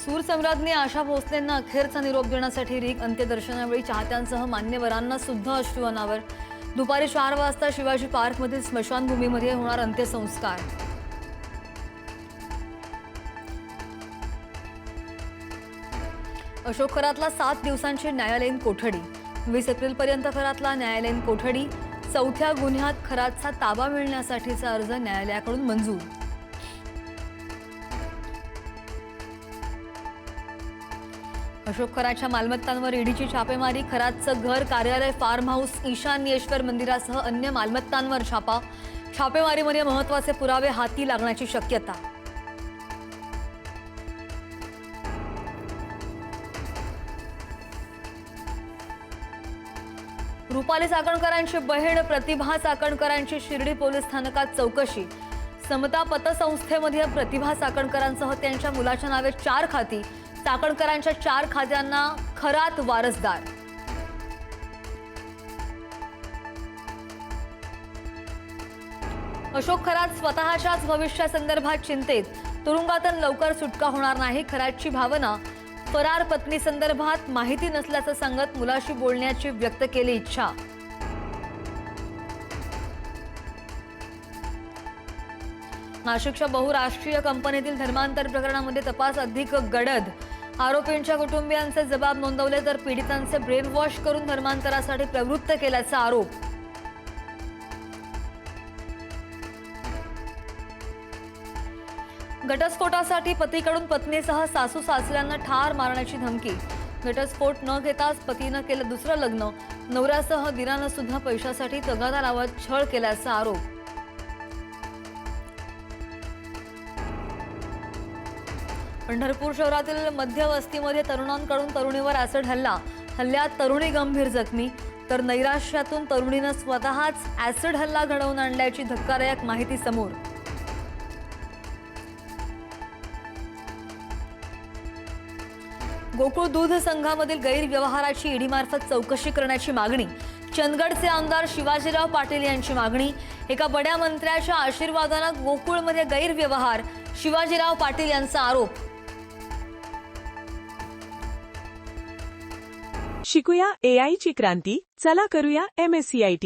सूरसम्राज्ञी आशा भोसलेंना अखेरचा निरोप देण्यासाठी रीग अंत्यदर्शनावेळी चाहत्यांसह मान्यवरांना सुद्धा अश्रू अनावर। दुपारी 4 वाजता शिवाजी पार्कमधील स्मशानभूमीमध्ये होणार अंत्यसंस्कार। अशोक खरातला 7 दिवसांची न्यायालयीन कोठडी। 20 एप्रिलपर्यंत खरातला न्यायालयीन कोठडी। चौथ्या गुन्ह्यात खरातचा ताबा मिळण्यासाठीचा अर्ज न्यायालयाकडून मंजूर। अशोक खरातच्या मालमत्तांवर ईडीची छापेमारी। खरातचं घर, कार्यालय, फार्म हाऊस, ईशान्येश्वर मंदिरासह अन्य मालमत्तांवर छापा। छापेमारीमध्ये महत्त्वाचे पुरावे हाती लागण्याची शक्यता। रुपाली चाकणकरांची बहीण प्रतिभा चाकणकरांची शिर्डी पोलीस स्थानकात चौकशी। समता पतसंस्थेमध्ये प्रतिभा चाकणकरांसह त्यांच्या मुलाच्या नावे 4 खाती। चाकणकरांच्या 4 खात्यांना खरात वारसदार। अशोक खरात स्वतःच्याच भविष्यासंदर्भात चिंतेत। तुरुंगातून लवकर सुटका होणार नाही। खरातची भावना फरार पत्नी संदर्भात माहिती नसल्याचं सांगत मुलाशी बोलण्याची व्यक्त केली इच्छा। नाशिकच्या बहुराष्ट्रीय कंपनीतील धर्मांतर प्रकरणामध्ये तपास अधिक गडद। आरोपींच्या कुटुंबियांचे जबाब नोंदवले तर पीडितांचे ब्रेन वॉश करून धर्मांतरासाठी प्रवृत्त केल्याचा आरोप। घटस्फोटासाठी पतीकडून पत्नीसह सासू सासऱ्यांना ठार मारण्याची धमकी। घटस्फोट न घेताच पतीनं केलं दुसरं लग्न। नवऱ्यासह दिरानं सुद्धा पैशासाठी तगादा लावत छळ केल्याचा आरोप। पंढरपूर शहरातील मध्यवस्तीमध्ये तरुणांकडून तरुणीवर ऍसिड हल्ला। हल्ल्यात तरुणी गंभीर जखमी तर नैराश्यातून तरुणीनं स्वतःच ऍसिड हल्ला घडवून आणल्याची धक्कादायक माहिती समोर। गोकुळ दूध संघामधील गैरव्यवहाराची ईडीमार्फत चौकशी करण्याची मागणी। चंदगडचे आमदार शिवाजीराव पाटील यांची मागणी। एका बड्या मंत्र्याच्या आशीर्वादानं गोकुळमध्ये गैरव्यवहार, शिवाजीराव पाटील यांचा आरोप। शिकूया AI ची क्रांती, चला करूया MSCIT।